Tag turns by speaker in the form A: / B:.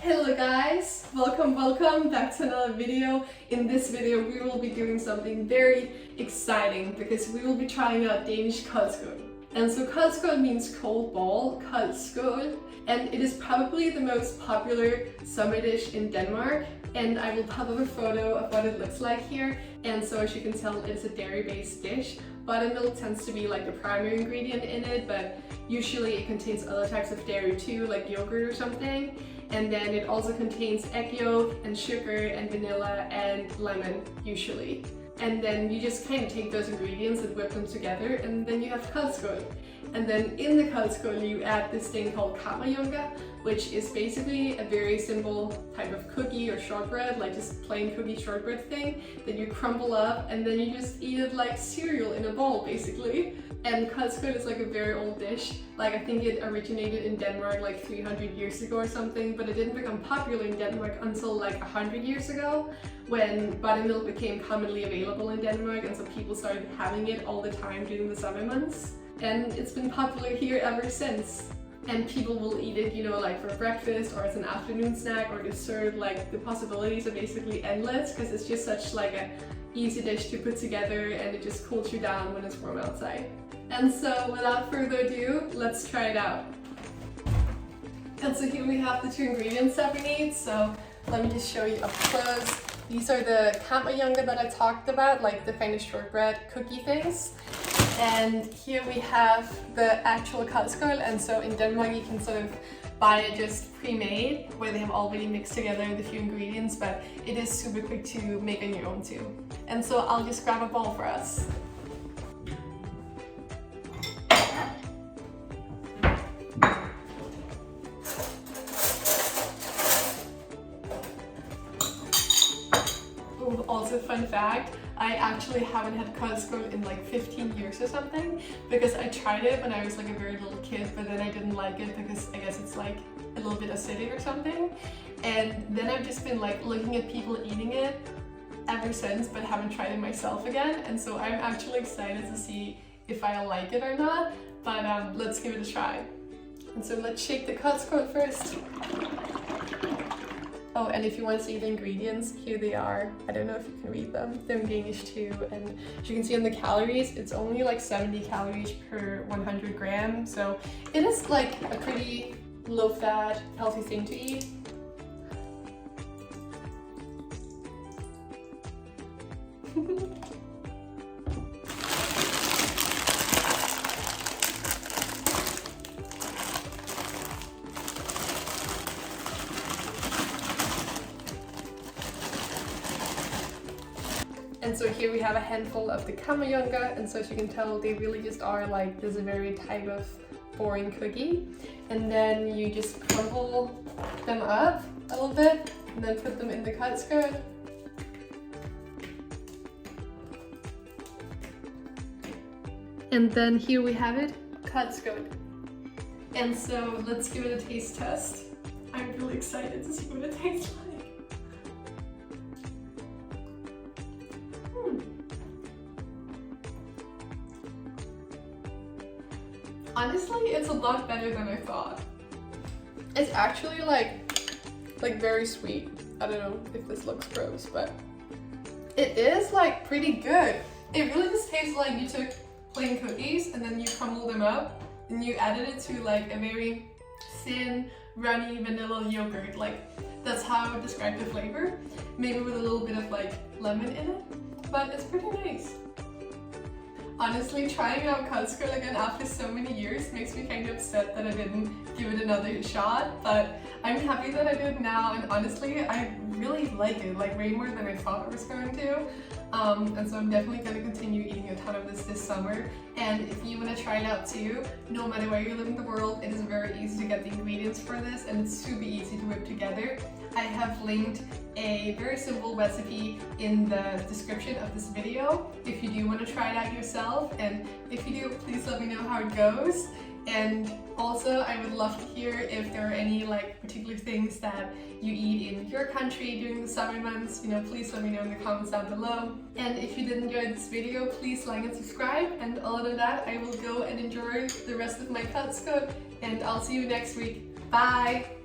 A: Hello guys, welcome back to another video. In this video we will be doing something very exciting because we will be trying out Danish Koldskål. And so Koldskål means cold ball, Koldskål, and it is probably the most popular summer dish in Denmark. And I will pop up a photo of what it looks like here. And so as you can tell, it's a dairy-based dish. Buttermilk tends to be like the primary ingredient in it, but usually it contains other types of dairy too, like yogurt or something. And then it also contains egg yolk and sugar and vanilla and lemon usually. And then you just kind of take those ingredients and whip them together, and then you have Koldskål. And then in the Koldskål you add this thing called kammerjunker, which is basically a very simple type of cookie or shortbread, like just plain cookie shortbread thing that you crumble up and then you just eat it like cereal in a bowl basically. And Koldskål is like a very old dish. Like I think it originated in Denmark like 300 years ago or something, but it didn't become popular in Denmark until like 100 years ago when buttermilk became commonly available in Denmark, and so people started having it all the time during the summer months. And it's been popular here ever since. And people will eat it, you know, like for breakfast or as an afternoon snack or dessert. Like the possibilities are basically endless because it's just such like a easy dish to put together, and it just cools you down when it's warm outside. And so without further ado, let's try it out. And so here we have the two ingredients that we need. So let me just show you up close. These are the kammerjunker that I talked about, like the kind of shortbread cookie things. And here we have the actual Koldskål, and so in Denmark you can sort of buy it just pre-made, where they have already mixed together the few ingredients, but it is super quick to make on your own too. And so I'll just grab a bowl for us. Ooh, also fun fact, I actually haven't had Koldskål in like 15 years or something, because I tried it when I was like a very little kid, but then I didn't like it because I guess it's like a little bit acidic or something. And then I've just been like looking at people eating it ever since, but haven't tried it myself again. And so I'm actually excited to see if I like it or not, but let's give it a try. And so let's shake the Koldskål first. Oh, and if you want to see the ingredients, here they are. I don't know if you can read them. They're in Danish too, and as you can see on the calories, it's only like 70 calories per 100 grams. So it is like a pretty low-fat, healthy thing to eat. And so here we have a handful of the kammerjunker, and so as you can tell, they really just are like this very type of boring cookie. And then you just crumble them up a little bit and then put them in the Koldskål. And then here we have it, Koldskål. And so let's give it a taste test. I'm really excited to see what it tastes like. Honestly, it's a lot better than I thought. It's actually like very sweet. I don't know if this looks gross, but it is like pretty good. It really just tastes like you took plain cookies and then you crumbled them up and you added it to like a very thin, runny vanilla yogurt. Like that's how I would describe the flavor. Maybe with a little bit of like lemon in it, but it's pretty nice. Honestly, trying out Koldskål again after so many years makes me kind of upset that I didn't give it another shot, but I'm happy that I did now, and honestly, I really like it, like way more than I thought I was going to. And so I'm definitely going to continue eating a ton of this summer. And if you want to try it out too, no matter where you live in the world, it is very easy to get the ingredients for this, and it's super easy to whip together. I have linked a very simple recipe in the description of this video if you do want to try it out yourself, and if you do, please let me know how it goes. And also I would love to hear if there are any like particular things that you eat in your country during the summer months. You know, please let me know in the comments down below. And if you did enjoy this video, please like and subscribe. And other than that, I will go and enjoy the rest of my Koldskål, and I'll see you next week. Bye!